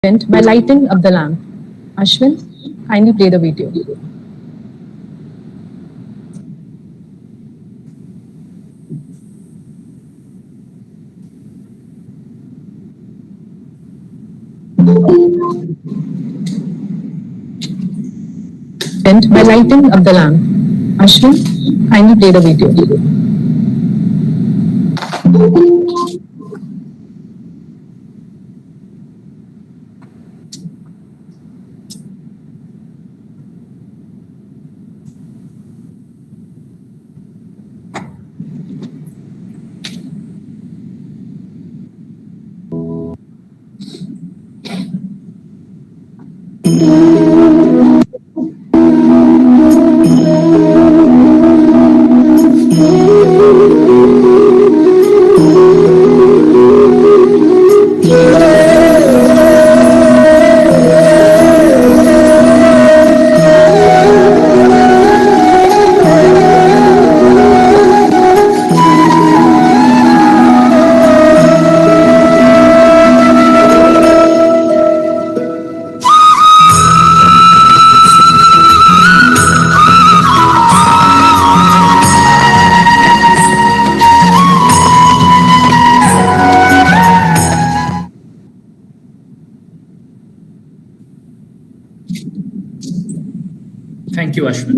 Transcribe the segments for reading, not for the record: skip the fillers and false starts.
event by lighting up the lamp. Ashwin, kindly play the video. Event by lighting up the lamp. Ashwin, kindly play the video. Thank you, Ashwin.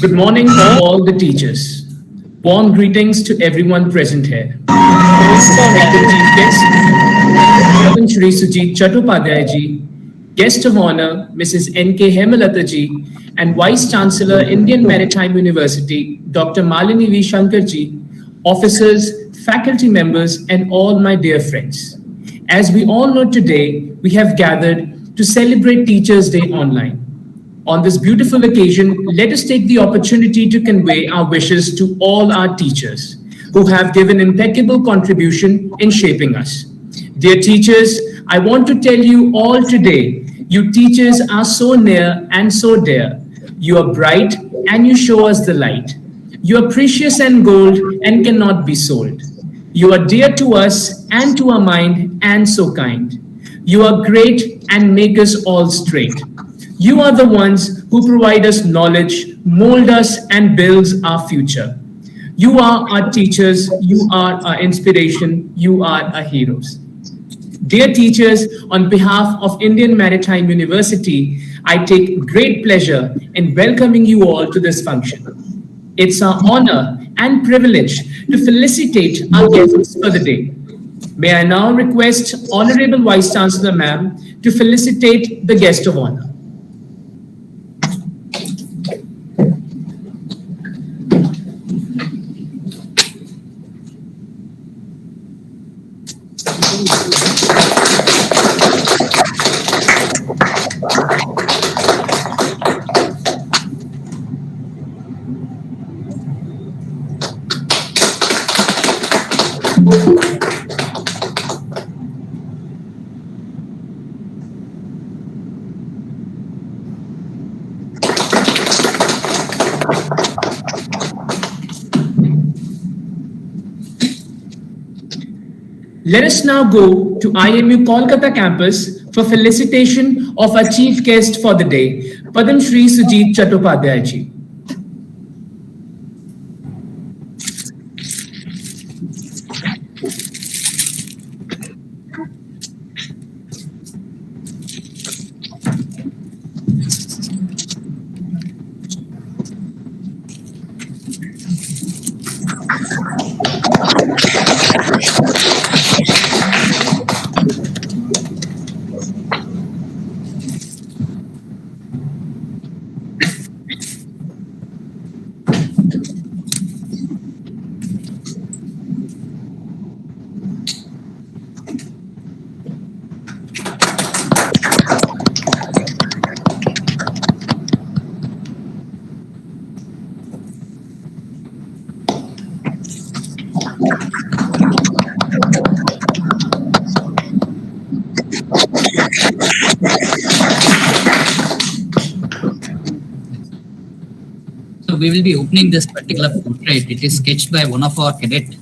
Good morning to all the teachers. Warm greetings to everyone present here. The chief guest, Madam Shri Sujit Chattopadhyay ji, guest of honor, Mrs. N.K. Hemalata ji, and Vice Chancellor, Indian Maritime University, Dr. Malini V. Shankar ji, officers, faculty members, and all my dear friends. As we all know today, we have gathered to celebrate Teachers' Day online. On this beautiful occasion, let us take the opportunity to convey our wishes to all our teachers who have given impeccable contribution in shaping us. Dear teachers, I want to tell you all today, you teachers are so near and so dear. You are bright and you show us the light. You are precious and gold and cannot be sold. You are dear to us and to our mind and so kind. You are great and make us all straight. You are the ones who provide us knowledge, mold us, and builds our future. You are our teachers, you are our inspiration, you are our heroes. Dear teachers, on behalf of Indian Maritime University, I take great pleasure in welcoming you all to this function. It's our honor and privilege to felicitate our guests for the day. May I now request Honorable Vice Chancellor Ma'am to felicitate the guest of honor. Let us now go to IMU Kolkata campus for felicitation of our chief guest for the day, Padam Shri Sujit Chattopadhyay ji. So we will be opening this particular portrait. It is sketched by one of our cadets.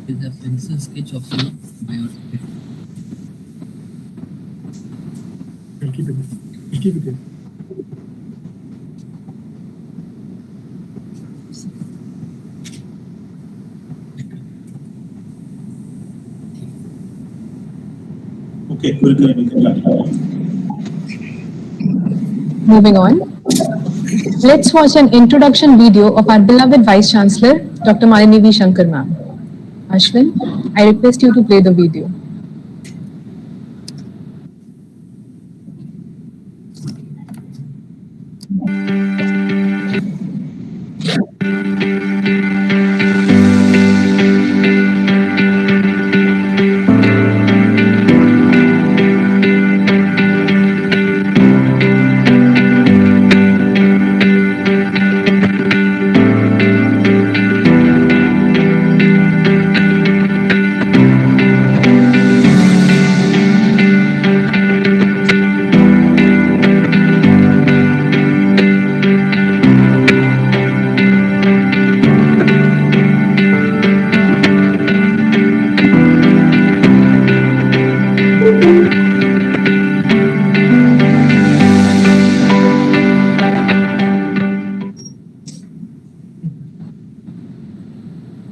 Is a pencil sketch of my Keep it there. Okay, we'll continue. Moving on. Let's watch an introduction video of our beloved Vice Chancellor, Dr. Malini V. Shankar ma'am. Ashwin, I request you to play the video.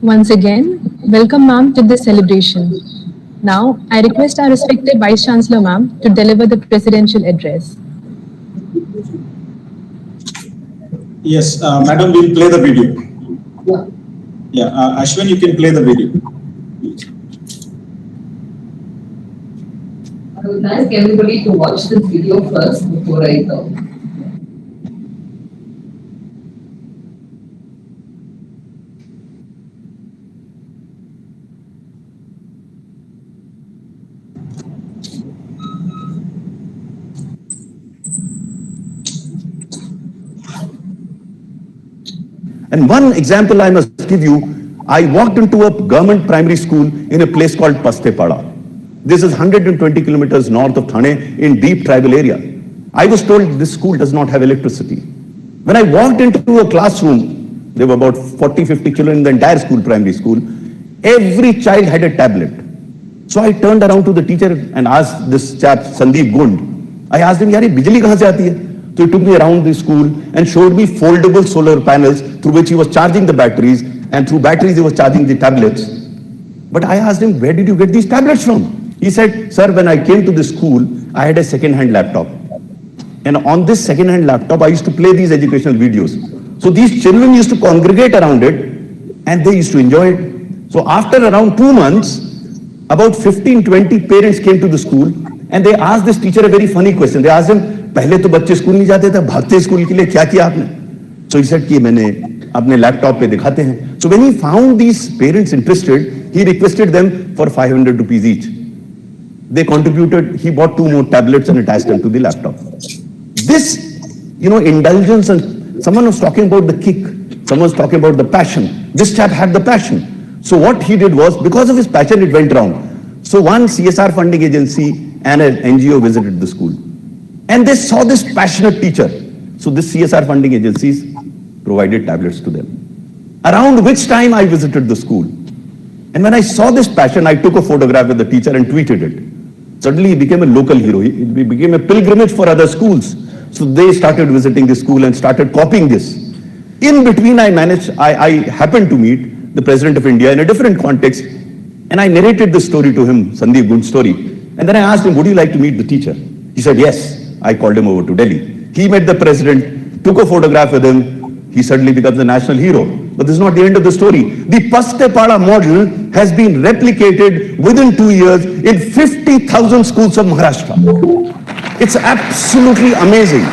Once again, welcome ma'am to this celebration. Now, I request our respected Vice Chancellor ma'am to deliver the presidential address. Yes, madam, we'll play the video. Yeah, Ashwin, you can play the video. I would ask everybody to watch this video first before I talk. And one example I must give you, I walked into a government primary school in a place called Pastepada. This is 120 kilometers north of Thane in deep tribal area. I was told this school does not have electricity. When I walked into a classroom, there were about 40-50 children in the entire school, primary school. Every child had a tablet. So I turned around to the teacher and asked this chap, Sandeep Gund. I asked him, "Yaar, ye bijli kahan se aati hai?" So he took me around the school and showed me foldable solar panels through which he was charging the batteries, and through batteries he was charging the tablets. But I asked him, "Where did you get these tablets from?" He said, "Sir, when I came to the school, I had a second-hand laptop. And on this second-hand laptop, I used to play these educational videos. So these children used to congregate around it and they used to enjoy it. So after around 2 months, about 15-20 parents came to the school and they asked this teacher a very funny question. They asked him, "पहले तो बच्चे school नहीं जाते थे, भागते school के लिए, क्या किया आपने?" So he said कि मैंने अपने लैपटॉप पे दिखाते हैं. So when he found these parents interested, he requested them for 500 rupees each. They contributed, he bought 2 more tablets and attached them to the laptop. This, indulgence, and someone was talking about the kick, someone was talking about the passion. This chap had the passion. So what he did was, because of his passion, it went round. So one CSR funding agency and an NGO visited the school. And they saw this passionate teacher. So this CSR funding agencies provided tablets to them. Around which time I visited the school. And when I saw this passion, I took a photograph with the teacher and tweeted it. Suddenly he became a local hero. He became a pilgrimage for other schools. So they started visiting the school and started copying this. In between, I happened to meet the President of India in a different context. And I narrated this story to him, Sandeep Gund's story. And then I asked him, "Would you like to meet the teacher?" He said, yes. I called him over to Delhi. He met the president, took a photograph with him. He suddenly becomes a national hero. But this is not the end of the story. The Paste-Pada model has been replicated within 2 years in 50,000 schools of Maharashtra. It's absolutely amazing.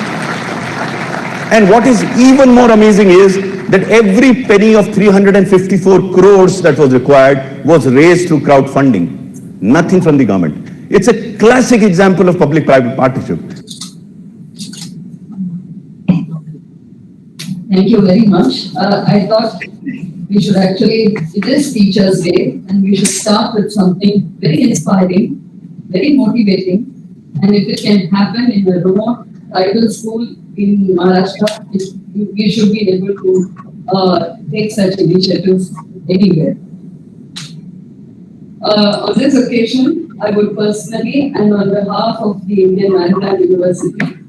And what is even more amazing is that every penny of 354 crores that was required was raised through crowdfunding. Nothing from the government. It's a classic example of public-private partnership. Thank you very much. I thought we should actually, it is Teachers' Day, and we should start with something very inspiring, very motivating, and if it can happen in a remote tribal school in Maharashtra, we should be able to take such initiatives anywhere. On this occasion, I would personally and on behalf of the Indian Maritime University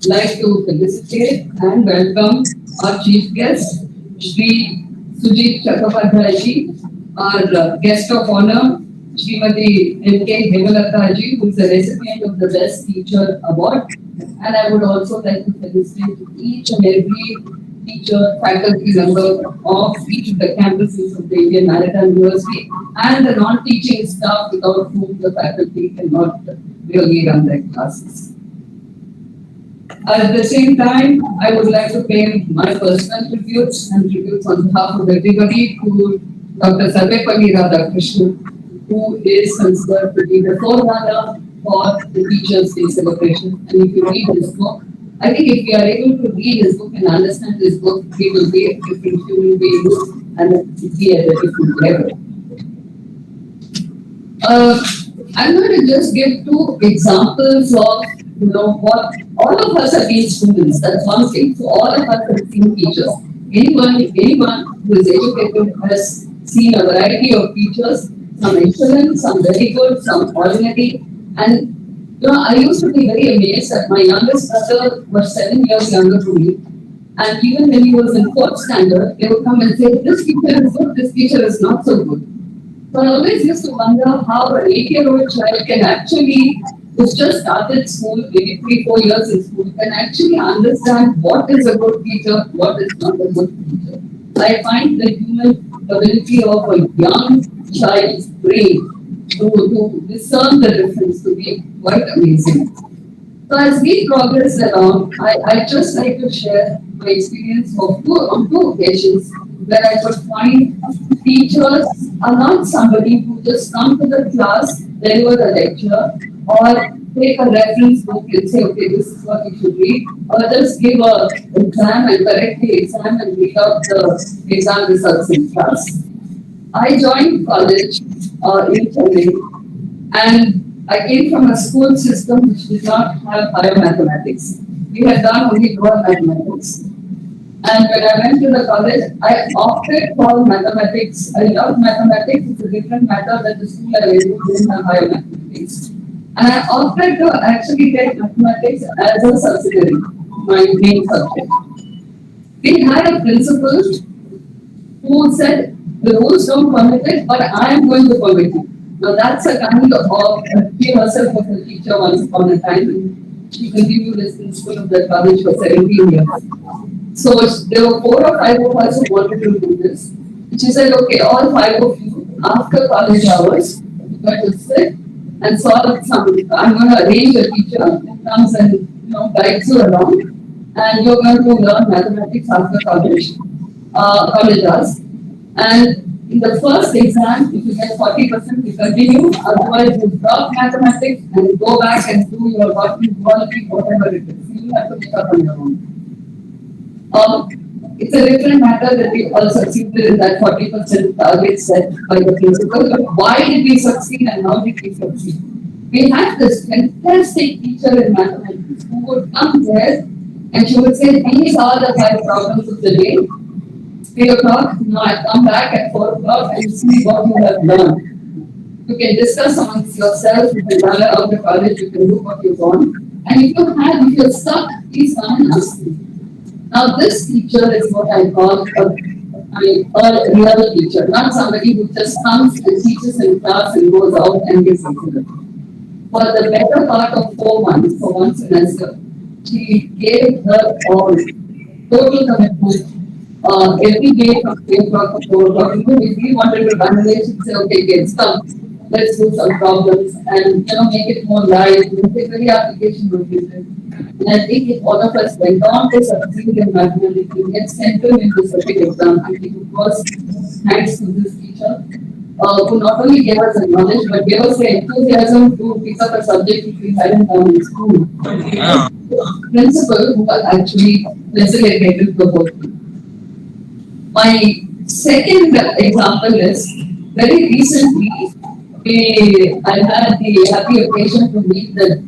like to felicitate and welcome our chief guest, Shri Sujit Chakrabarty, our guest of honor, Srimati M.K. Hemalata ji, who is the recipient of the Best Teacher Award. And I would also like to felicitate each and every teacher, faculty member of each of the campuses of the Indian Maritime University and the non-teaching staff without whom the faculty cannot really run their classes. At the same time, I would like to pay my personal tributes and tributes on behalf of everybody to Dr. Sarvepalli Radhakrishnan, who is considered to be the forerunner for the Teachers' Day celebration. And if you read his book, I think if we are able to read his book and understand his book, we will be a different human being and be at a different level. I'm going to just give two examples of what all of us have been students. That's one thing. So all of us have seen teachers. Anyone who is educated has seen a variety of teachers. Some excellent, some very good, some ordinary. And I used to be very amazed that my youngest brother was 7 years younger to me. And even when he was in 4th standard, they would come and say, this teacher is good, this teacher is not so good. So I always used to wonder how an 8-year-old child can actually, who's just started school, maybe 3-4 years in school, can actually understand what is a good teacher, what is not a good teacher. I find the human ability of a young child's brain to discern the difference to be quite amazing. So as we progress along, I just like to share my experience on two occasions where I could find teachers are not somebody who just come to the class, deliver a lecture, or take a reference book and say, okay, this is what you should read, or just give an exam and correct the exam and read out the exam results in class. I joined college in Chennai, and I came from a school system which did not have higher mathematics. We had done only lower mathematics. And when I went to the college, I opted for mathematics. I love mathematics. It's a different matter that the school I went to didn't have higher mathematics. And I opted to actually take mathematics as a subsidiary, my main subject. We had a principal who said, the rules don't permit it, but I am going to permit it. Now that's a kind of, she herself was a teacher once upon a time, and she continued as principal of the college for 17 years. So there were 4 or 5 of us who wanted to do this. And she said, okay, all 5 of you, after college hours, you got to sit and solve some, I'm going to arrange a teacher who comes and guides you along, and you're going to learn mathematics after college hours. And in the first exam, if you get 40%, you continue. Otherwise, you drop mathematics and go back and do your botany, zoology, whatever it is. You have to pick up on your own. It's a different matter that we all succeeded in that 40% target set by the principal. But why did we succeed and how did we succeed? We had this fantastic teacher in mathematics who would come there and she would say, these are the 5 problems of the day. 3 o'clock, I come back at 4 o'clock and see what you have learned. You can discuss amongst yourself, you can run around the college, you can do what you want. And if you're stuck, please come and ask me. Now this teacher is what I call a real teacher, not somebody who just comes and teaches in class and goes out and gives example. for the better part of 4 months, for one semester, she gave her all, total commitment. Every day from 3 o'clock to 4 o'clock, even if we wanted to run away, she'd say, okay, kids, come, let's do some problems and, make it more live, make it very application oriented. And I think if all of us went on to succeed in mathematics, we get central in the circuit exam, I think it was thanks to this teacher, who not only gave us the knowledge, but gave us the enthusiasm to pick up a subject which we hadn't done in school. Principal who actually facilitated the whole thing. My second example is, very recently, I had the happy occasion to meet the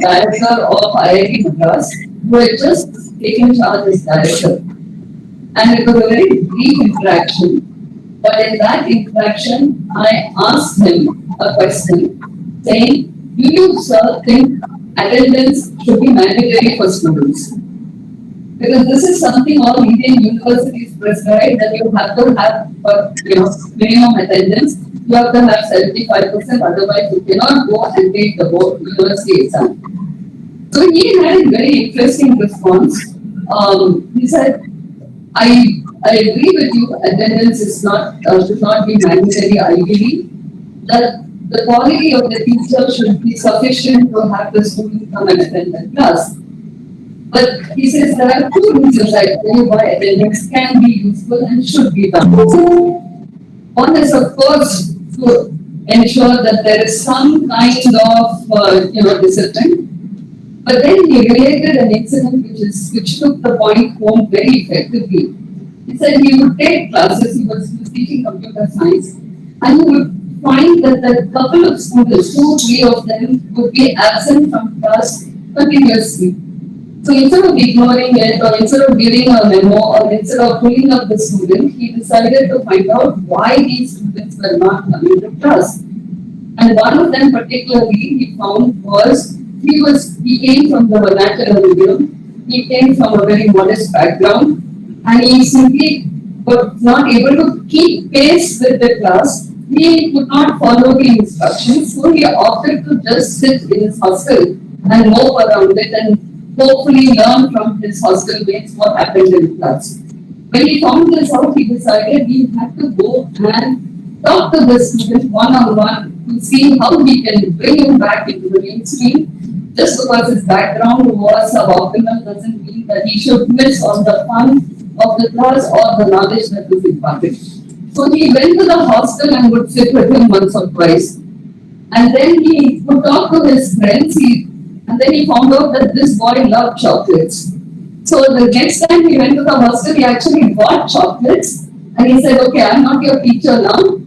director of IIT Madras, who had just taken charge as director. And it was a very brief interaction. But in that interaction, I asked him a question saying, do you, sir, think attendance should be mandatory for students? Because this is something all Indian universities prescribe, that you have to have minimum attendance. You have to have 75%, otherwise you cannot go and take the university exam. So he had a very interesting response. He said, I agree with you, attendance is should not be mandatory ideally. That the quality of the teacher should be sufficient to have the student come and attend the class. But he says there are two reasons I tell you why attendance can be useful and should be done. One is, of course, to ensure that there is some kind of discipline. But then he related an incident which took the point home very effectively. He said he would take classes, he was teaching computer science, and he would find that a couple of students, 2 or 3 of them, would be absent from class continuously. So instead of ignoring it, or instead of giving a memo, or instead of pulling up the student, he decided to find out why these students were not coming to class. And one of them particularly he found was, he came from the vernacular medium, he came from a very modest background, and he simply was not able to keep pace with the class. He could not follow the instructions, so he opted to just sit in his hostel and mope around it and hopefully learn from his hostel mates what happened in class. When he found this out, he decided he had to go and talk to the student one-on-one to see how he can bring him back into the mainstream. Just because his background was suboptimal doesn't mean that he should miss on the fun of the class or the knowledge that was imparted. So he went to the hostel and would sit with him once or twice. And then he would talk to his friends. And then he found out that this boy loved chocolates. So the next time he went to the hostel, he actually bought chocolates. And he said, okay, I'm not your teacher now.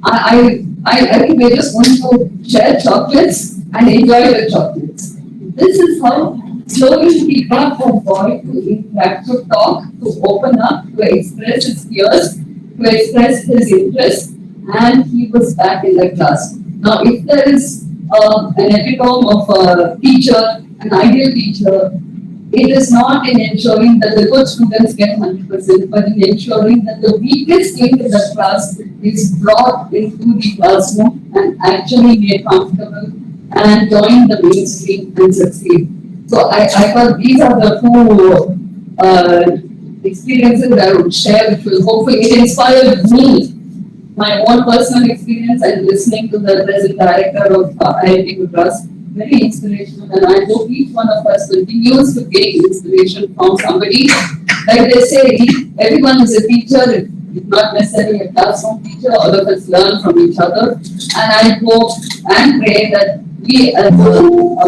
I think we're just going to share chocolates and enjoy the chocolates. This is how slowly he got the boy to interact, to talk, to open up, to express his fears, to express his interest, and he was back in the class. Now, if there is an epitome of a teacher, an ideal teacher, it is not in ensuring that the good students get 100%, but in ensuring that the weakest link in the class is brought into the classroom and actually made comfortable and join the mainstream and succeed. So I thought these are the two experiences that I would share, which will hopefully inspire me. My own personal experience and listening to the present director of IIT Madras, very inspirational, and I hope each one of us continues to gain inspiration from somebody. Like they say, everyone is a teacher, not necessarily a classroom teacher, all of us learn from each other. And I hope and pray that we as a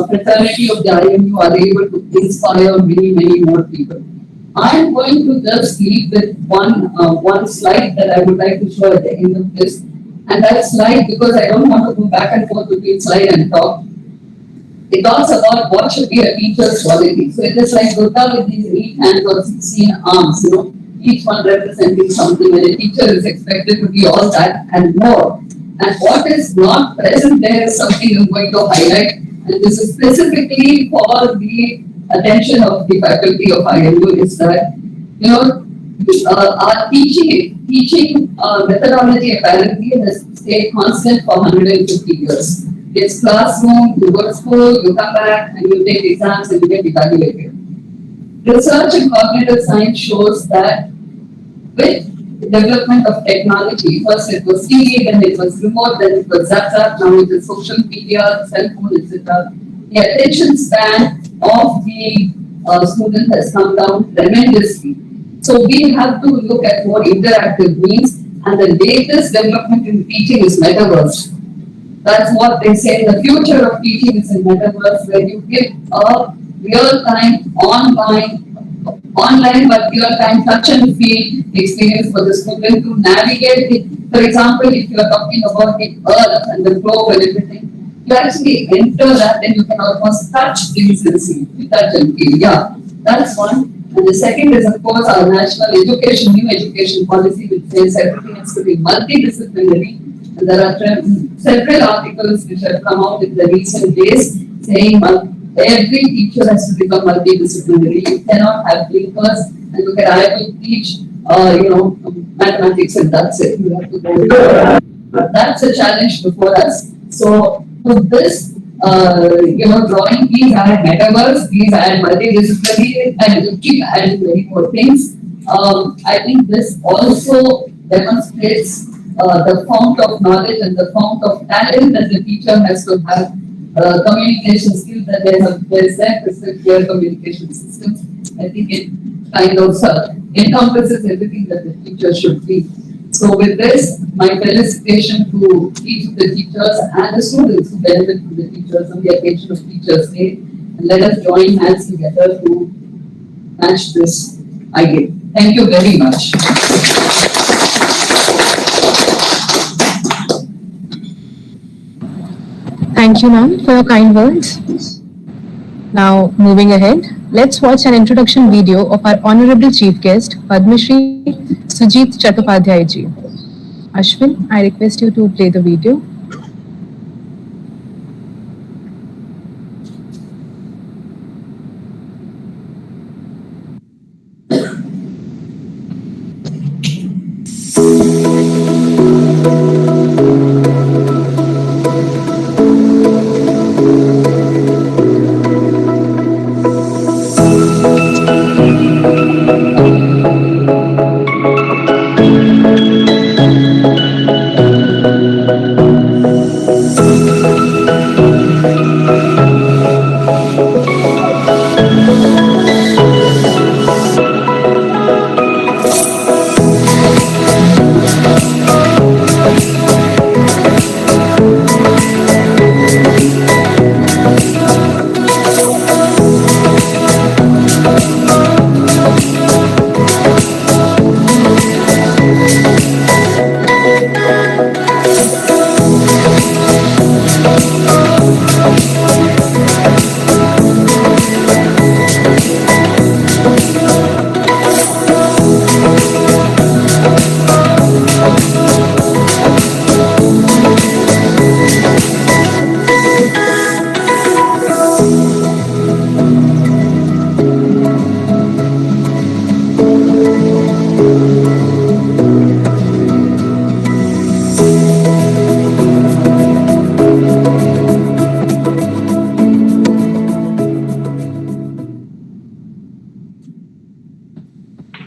fraternity of the IMU are able to inspire many, many more people. I am going to just leave with one slide that I would like to show at the end of this. And that slide, because I don't want to go back and forth between slide and talk, it talks about what should be a teacher's quality. So it is like Durga with these 8 hands or 16 arms, each one representing something, and a teacher is expected to be all that and more. And what is not present there is something I'm going to highlight, and this is specifically for the attention of the faculty of IMU, is that, our teaching methodology apparently has stayed constant for 150 years. It's classroom, you go to school, you come back, and you take exams and you get evaluated. Research in cognitive science shows that with the development of technology, first it was TV, then it was remote, then it was WhatsApp, now it is social media, cell phone, etc. The attention span of the student has come down tremendously. So we have to look at what interactive means, and the latest development in teaching is metaverse. That's what they say. The future of teaching is in metaverse, where you give a real-time, online but real-time touch and feel experience for the student to navigate it. For example, if you are talking about the earth and the globe and everything, you actually enter that, then you can almost touch things and see, touch and feel. Yeah, that's one. And the second is, of course, our national new education policy, which says everything has to be multidisciplinary. And there are several articles which have come out in the recent days saying every teacher has to become multidisciplinary. You cannot have blinkers and look at, I will teach, mathematics and that's it. You have to go. That's a challenge before us. So, with this, drawing these add metaverse, these add multidisciplinary, and you keep adding many more things. I think this also demonstrates the fount of knowledge and the fount of talent that the teacher has to have, communication skills that they have, clear communication systems. I think it kind of encompasses everything that the teacher should be. So with this, my felicitation to each of the teachers and the students who benefit from the teachers on the occasion of Teachers' Day. And let us join hands together to match this idea. Thank you very much. Thank you, ma'am, for your kind words. Now, moving ahead, let's watch an introduction video of our Honorable Chief Guest, Padma Shri Sujit Chattopadhyay ji. Ashwin, I request you to play the video.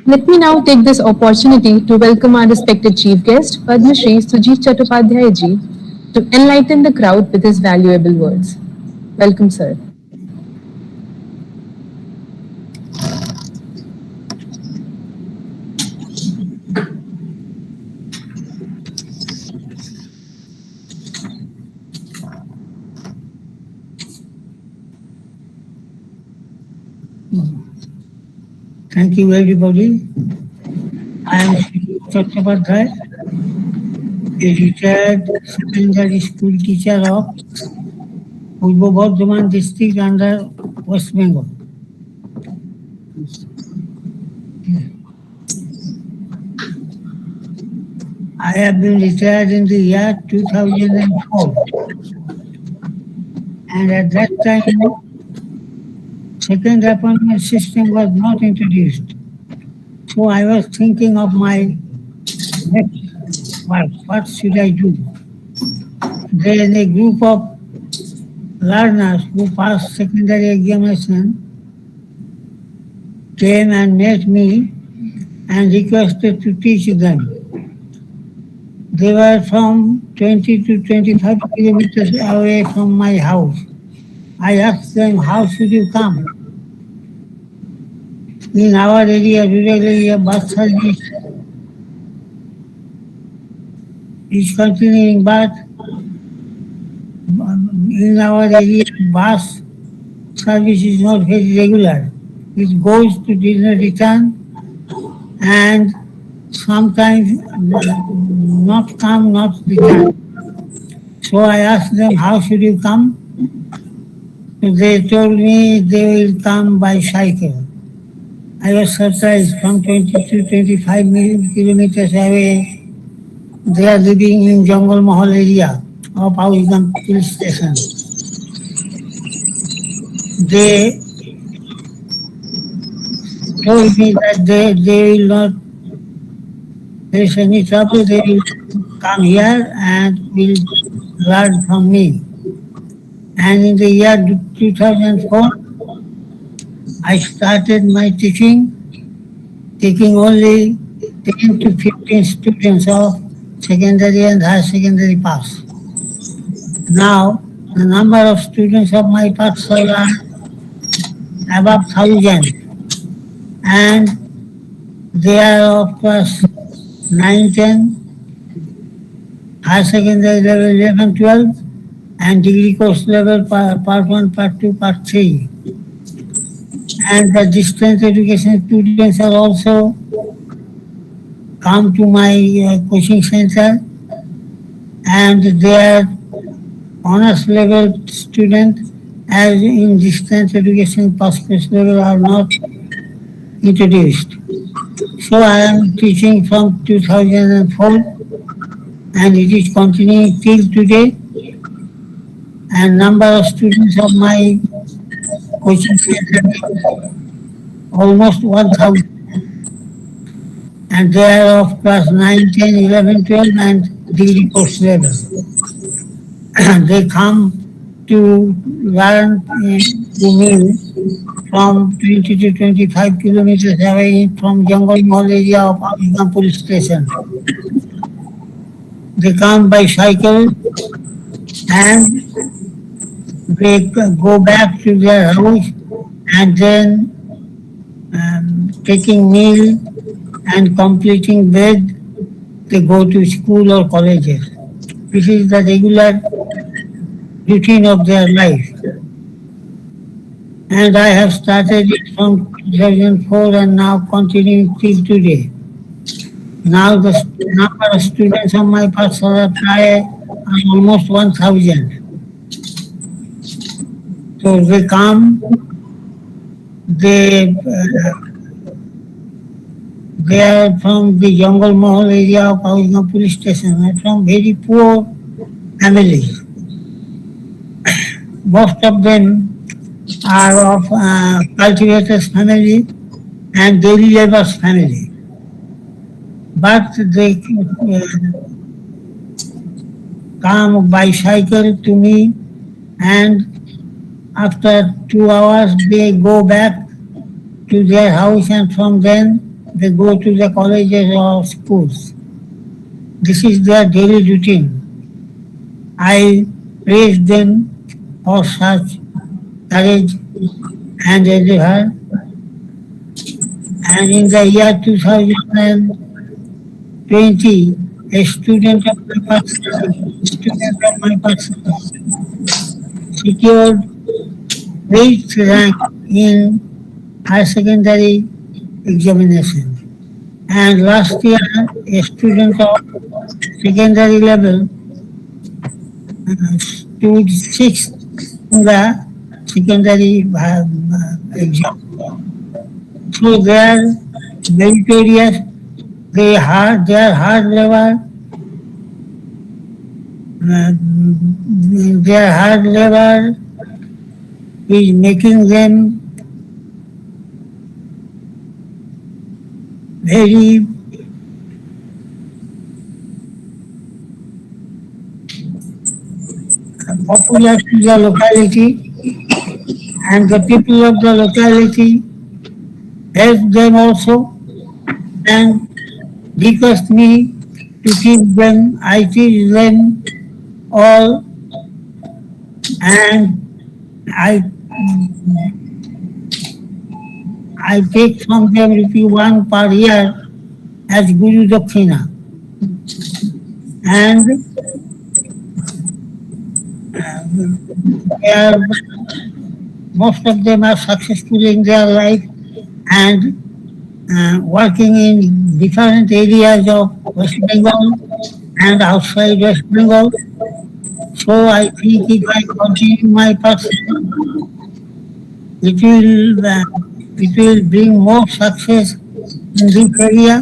Let me now take this opportunity to welcome our respected Chief Guest, Padma Shri Sujit Chattopadhyay ji, to enlighten the crowd with his valuable words. Welcome, sir. Thank you, everybody. I am Sujit Chattopadhyay, a retired secondary school teacher of Purbo Bardhaman district under West Bengal. I have been retired in the year 2004, and at that time, second appointment system was not introduced. So I was thinking of my next work. What should I do? Then a group of learners who passed secondary examination came and met me and requested to teach them. They were from 20 to 25 kilometers away from my house. I asked them, how should you come? In our area, rural area, bus service is continuing, but in our area, bus service is not very regular. It goes to dinner return and sometimes not come, not return. So I asked them, how should you come? They told me they will come by cycle. I was surprised. From 20 to 25 kilometers away, they are living in Jungle Mahal area of Auzgan police station. They told me that they will not face any trouble, they will come here and will learn from me. And in the year 2004, I started my teaching, taking only 10 to 15 students of secondary and higher secondary pass. Now, the number of students of my pass are above 1,000, and they are of class 9, 10, higher secondary level 11, 12, and degree course level part 1, part 2, part 3. And the distance education students are also come to my coaching center, and they are honors level students as in distance education pass course level are not introduced. So I am teaching from 2004 and it is continuing till today, and number of students of my coaching center is almost 1,000, and they are of class 9, 10, 11, 12 and degree course level. They come to learn to me from 20 to 25 kilometers away from Jungle Mahal area of Auzgan police station. They come by cycle and they go back to their house, and then taking meal and completing bed, they go to school or colleges. This is the regular routine of their life. And I have started it from 2004 and now continuing till today. Now the number of students on my Pathshala are almost 1,000. So they come, they are from the Jungle Mahal area of Auzgan police station, and from very poor families. Most of them are of cultivators' family and daily laborers' family. But they come by cycle to me, and after 2 hours they go back to their house, and from then they go to the colleges or schools. This is their daily routine. I praise them for such courage and endeavor. And in the year 2020, a student of my person secured 8th rank in higher secondary examination. And last year, a student of secondary level stood 6th in the secondary exam. So they are meritorious, they are hard labor, their hard labor is making them very popular to the locality, and the people of the locality help them also and request me to teach them. I teach them all, and I take from them ₹1 per year as Guru Dakshina. And most of them are successful in their life and working in different areas of West Bengal and outside West Bengal. So I think if I continue my path, it will bring more success in this area.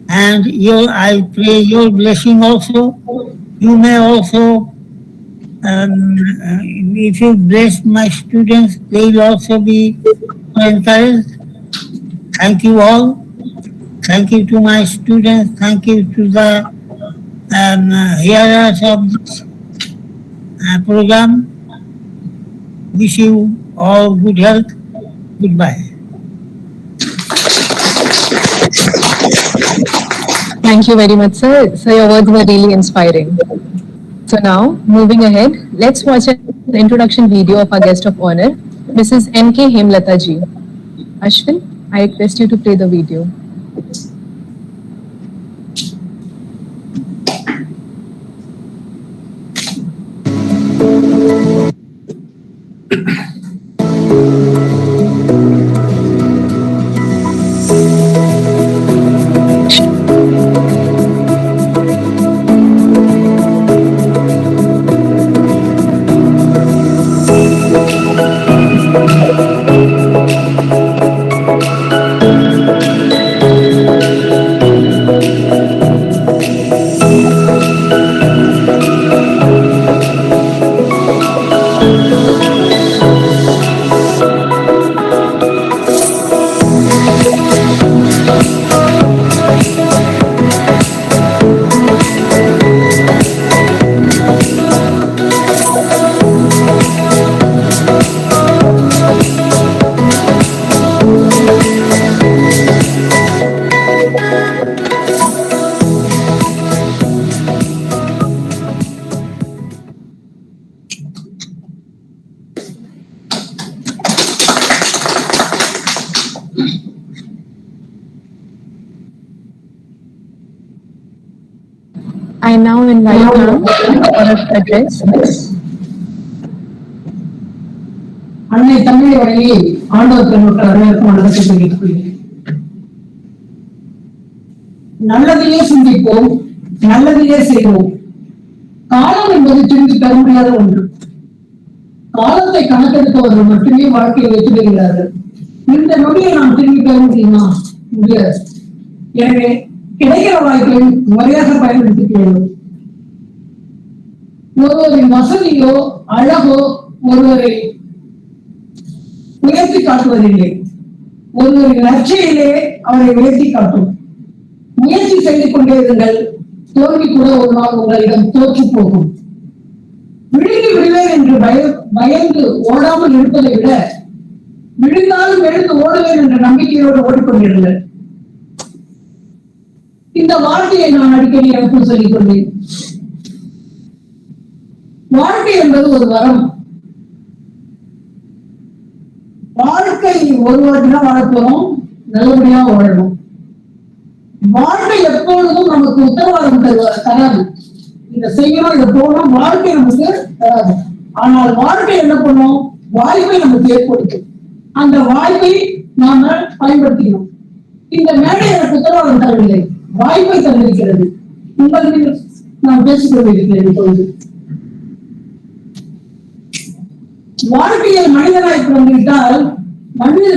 And I pray your blessing also. You may also, if you bless my students, they will also be encouraged. Thank you all. Thank you to my students. Thank you to the hearers of this program. Wish you all good health. Goodbye. Thank you very much, sir. So your words were really inspiring. So now, moving ahead, let's watch an introduction video of our guest of honor, Mrs. N.K. Hemlata ji. Ashwin, I request you to play the video. I now invite ma'am for her address. அன்னை தமிழ் வழியை ஆண்டவர் பெருமக்கள் அனைவருக்கும் வணக்கத்தை தெரிவித்துக் கொள்கிறேன். நல்லதையே சிந்திப்போம், நல்லதையே செய்வோம். காலம் என்பது திரும்பி பெற முடியாத ஒன்று. காலத்தை கணக்கெடுப்பவர்கள் மட்டுமே வாழ்க்கையை வெற்றி பெறுகிறார்கள். இந்த நொடியை நாம் திரும்பி பெற முடியுமா? முடியாது. எனவே கிடைக்கிற வாய்ப்பை முறையாக பயன்படுத்திக் கொள்ளும். ஒருவரின் வசதியோ அழகோ ஒருவரை உயர்த்தி காட்டுவதில்லை. ஒருவரின் நற்செயலே அவரை உயர்த்தி காட்டும். முயற்சி செய்து கொண்டே இருங்கள். தோல்வி கூட ஒரு நாள் உங்களிடம் தோற்று போகும். விழுந்து விடுவேன் என்று பயந்து ஓடாமல் இருப்பதை விட விழுந்தாலும் எழுந்து ஓடுவேன் என்ற நம்பிக்கையோடு ஓடிக்கொண்டிருங்கள். இந்த வாழ்க்கையை நான் அடிக்கடி எனக்கும் சொல்லிக் கொண்டேன். வாழ்க்கை என்பது ஒரு வரம். வாழ்க்கை ஒரு வாட்டினா வாழப்போறோம், நல்லபடியா வாழணும். வாழ்க்கை எப்பொழுதும் நமக்கு உத்தரவாதம் தராது. இதை செய்யணும், இதை போகணும், வாழ்க்கை நமக்கு தராது. ஆனால் வாழ்க்கை என்ன பண்ணும்? வாய்ப்பை நமக்கு ஏற்படுத்தும். அந்த வாய்ப்பை நாம பயன்படுத்திக்கணும். இந்த மேடை எனக்கு உத்தரவாதம் தரவில்லை, வாய்ப்பை தந்திருக்கிறது. உங்களுக்கு நான் பேசிக் கொண்டிருக்கிறேன். இப்பொழுது வாழ்க்கையில் மனிதனாய் பிறந்துவிட்டால்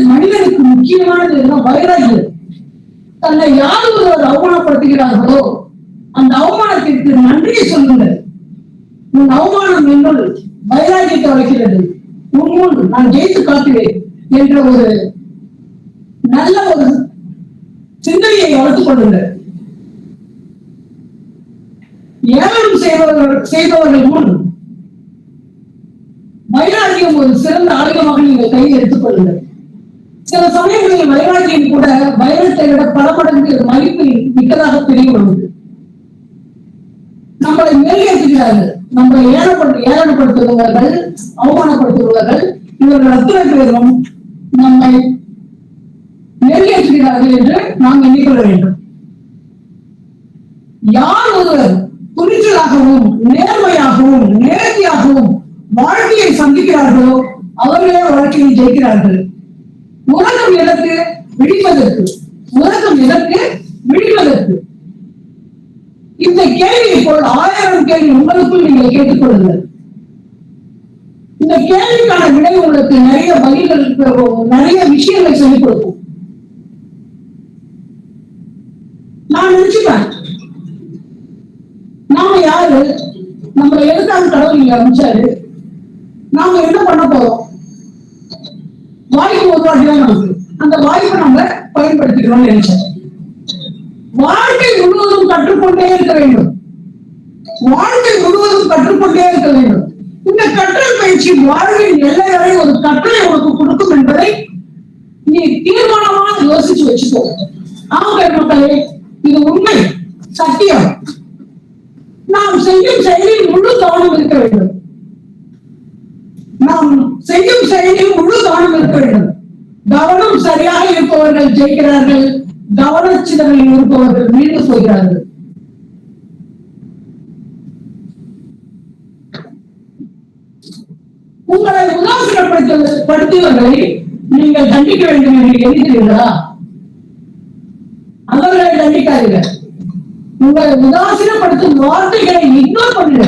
மனிதனுக்கு முக்கியமானது என்ன? வைராகியம். தன்னை யார் ஒருவர் அவமானப்படுத்துகிறார்களோ அந்த அவமானத்திற்கு நன்றியை சொல்லுங்கள். உன் அவமானம் என்னுள் வைராகியத்தை வைக்கிறது. உன் நான் ஜெயித்து காட்டுவேன் என்ற ஒரு நல்ல ஒரு சிந்தனையை வளர்த்துக் கொள்ளுங்கள். ஏவலும் செய்பவர்கள் முன் வைராக்கியம் ஒரு சிறந்த ஆயுதமாக நீங்கள் கையில் எடுத்துக் கொள்ளுங்கள். சில சமயங்களில் வைராக்கியம் கூட வைரத்தை விட பல மடங்கு மதிப்பில் மிக்கதாக தெரிய வருவது. நம்மளை மேலேற்றுகிறார்கள், நம்மளை ஏளனப்படுத்துபவர்கள், அவமானப்படுத்துபவர்கள், இவர்கள் அத்தனை பேரும் நம்மை மேலேற்றுகிறார்கள் என்று நாம் எண்ணிக்கொள்ள வேண்டும். யார் ஒருவர் துணிச்சலாகவும் நேர்மையாகவும் நேர்த்தியாகவும் வாழ்க்கையை சந்திக்கிறார்களோ அவர்களே வாழ்க்கையை ஜெயிக்கிறார்கள். உலகம் எதற்கு? விழிப்பதற்கு. உலகம் எதற்கு? விழிப்பதற்கு. இந்த கேள்வியை போல் 1000 கேள்வி உங்களுக்குள் நீங்கள் கேட்டுக்கொள்ளுங்கள். இந்த கேள்விக்கான விடை உங்களுக்கு நிறைய பதில்கள், நிறைய விஷயங்களை சொல்லிக் கொடுக்கும். நான் நினைச்சுப்பேன், நாம யாரு, நம்ம எதுக்காக கடவுள் இங்க அமைச்சாரு, நாம என்ன பண்ண போறோம்? வாய்ப்பு ஒரு வாட்டி தான் நமக்கு, அந்த வாய்ப்பை நம்ம பயன்படுத்திக்கிறோம்னு நினைச்சேன். வாழ்க்கை முழுவதும் கற்றுக்கொண்டே இருக்க வேண்டும். வாழ்க்கை முழுவதும் கற்றுக்கொண்டே இருக்க வேண்டும். இந்த கற்றல் பயிற்சி வாழ்வின் எல்லை வரை ஒரு கற்றலை உனக்கு கொடுக்கும் என்பதை நீ தீர்மானமாக யோசிச்சு வச்சுக்கோ. ஆமாம் மக்களே, இது உண்மை, சத்தியம். நாம் செய்யும் செயலில் முழு கவனம் இருக்க வேண்டும். நாம் செய்யும் செயலில் முழு கவனம் இருக்க வேண்டும். கவனம் சரியாக இருப்பவர்கள் ஜெயிக்கிறார்கள், கவனச்சிதறில் இருப்பவர்கள் மீண்டு போகிறார்கள். உங்களை உதாசீனப்படுத்தியவர்களை நீங்கள் தண்டிக்க வேண்டும் என்று எண்ணுகிறீர்களா? அவர்களை தண்டிக்காதீர்கள். உங்களை உதாசீனப்படுத்தும் வார்த்தைகளை இக்னோர் பண்ணுங்க,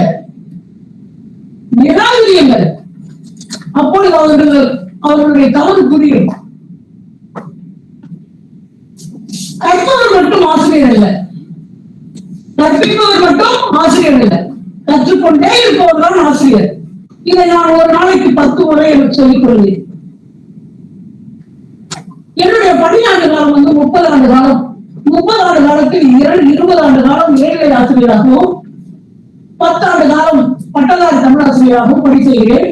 நிராகரியுங்கள். அப்பொழுது அவர்களுடைய தவறு புரியும். கற்பவர் மட்டும் ஆசிரியர் அல்ல, கற்பிப்பவர் மட்டும் ஆசிரியர் அல்ல, கற்றுக்கொண்டே இருப்பவர் தான் ஆசிரியர். இதை நான் ஒரு நாளைக்கு 10 முறை எனக்கு சொல்லிக் கொள்வேன். என்னுடைய பணியாண்டு காலம் 30 ஆண்டு காலம். 30 ஆண்டு காலத்தில் 20 ஆண்டு காலம் ஏழை ஆசிரியராகவும் 10 ஆண்டு காலம் பட்டதாரி தமிழாசிரியராகவும் பணி செய்கிறேன்.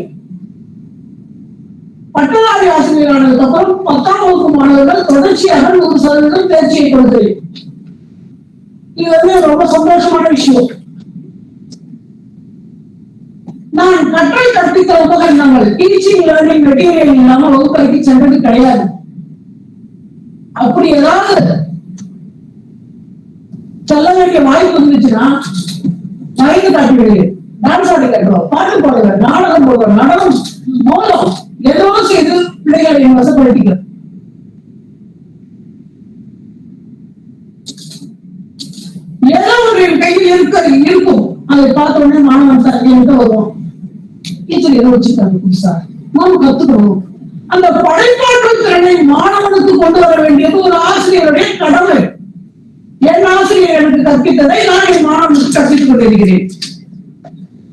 பட்டதாரி ஆசிரியரானதுக்கு அப்புறம் 10ஆம் வகுப்பு மாணவர்கள் தொடர்ச்சியாக 100% தேர்ச்சியை கொடுக்கிறேன். இது ரொம்ப சந்தோஷமான விஷயம். நான் கற்றல் கற்பித்த உபகரணங்கள், டீச்சிங் லேர்னிங் மெட்டீரியல் இல்லாம வகுப்பறைக்கு சென்றது கிடையாது. அப்படி ஏதாவது சொல்ல வேண்டிய வாய்ப்பு இருந்துச்சுன்னா வயது காட்டுவேன், டான்ஸ் ஆடி காட்டுவோம், பாட்டு பாடுவேன், நாடகம் போடுவேன், நாடகம் மோதம் ஏதோ செய்து பிள்ளைகளை வசப்படுத்திக்கிறேன். ஏதோ ஒரு கையில் இருக்கும். அதை பார்த்த உடனே மாணவன் சார் என்கிட்ட வருவோம், டீச்சர் ஏதோ வச்சிருக்காங்க புதுசா, நாம கத்துக்கணும். அந்த படைப்பாற்றல் திறனை மாணவனுக்கு கொண்டு வர வேண்டியது ஒரு ஆசிரியருடைய கடமை. என் ஆசிரியர் எனக்கு கற்பித்ததை நான் என் மாணவனுக்கு கற்பித்துக் கொண்டிருக்கிறேன்.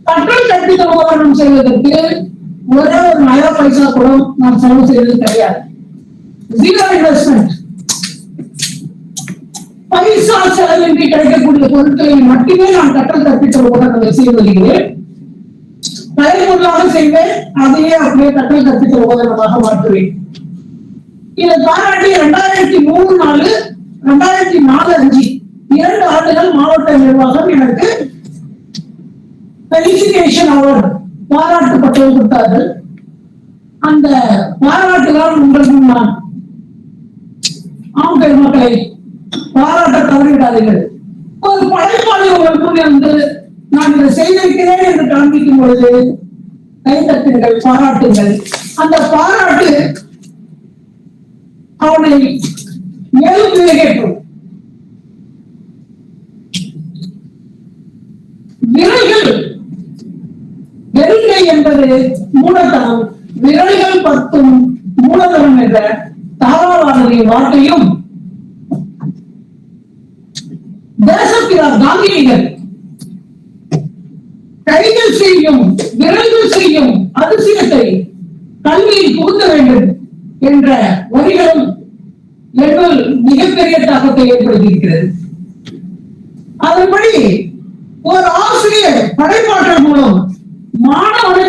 கற்றல் கற்பித்த உபகரணம் செய்வதற்கு ஒரே ஒரு நயா பைசா கூட நான் செலவு செய்வது கிடையாது. 0 இன்வெஸ்ட்மெண்ட். பைசா செலவின்றி கிடைக்கக்கூடிய பொருட்களை மட்டுமே நான் கற்றல் கற்பித்த உபகரணங்களை செய்து வருகிறேன். பயனுள்ளாக செய்வேன், அதையே அப்படியே கற்றல் கற்பித்த உபகரணமாக மாற்றுவேன். இதை பாராட்டி 2003-4, 2004-5 2 ஆண்டுகள் மாவட்ட நிர்வாகம் எனக்கு ஃபெலிசிடேஷன் அவார்டு, பாராட்டு பட்டயம் கொடுத்தார்கள். அந்த பாராட்டுதான் உங்களுக்கு நான் ஆம் பெருமக்களை பாராட்ட தவறிவிடாதீர்கள். ஒரு படைப்பாளி உங்களுக்கு நான் இதை செய்திருக்கிறேன் என்று காண்பிக்கும் பொழுது கைதட்டுங்கள், பாராட்டுங்கள். அந்த பாராட்டு அவனை மேலும் நிறைவேற்றும். விரல்கள் வெறுங்கை என்பது மூலதனம், விரல்கள் 10 மூலதனம் என்ற தாராளவாதியின் வார்த்தையும் தேசப்பிதார் காந்தியடிகள் கைகள் செய்யும் விரல்கள் செய்யும் அதிசயத்தை கல்வியில் புகுத்த வேண்டும் என்ற வரிகளும் என்னுள் மிகப்பெரிய தாக்கத்தை ஏற்படுத்தியிருக்கிறது. அதன்படி ஒரு ஆசிரியர் படைப்பாற்றல் மூலம் மாணவனை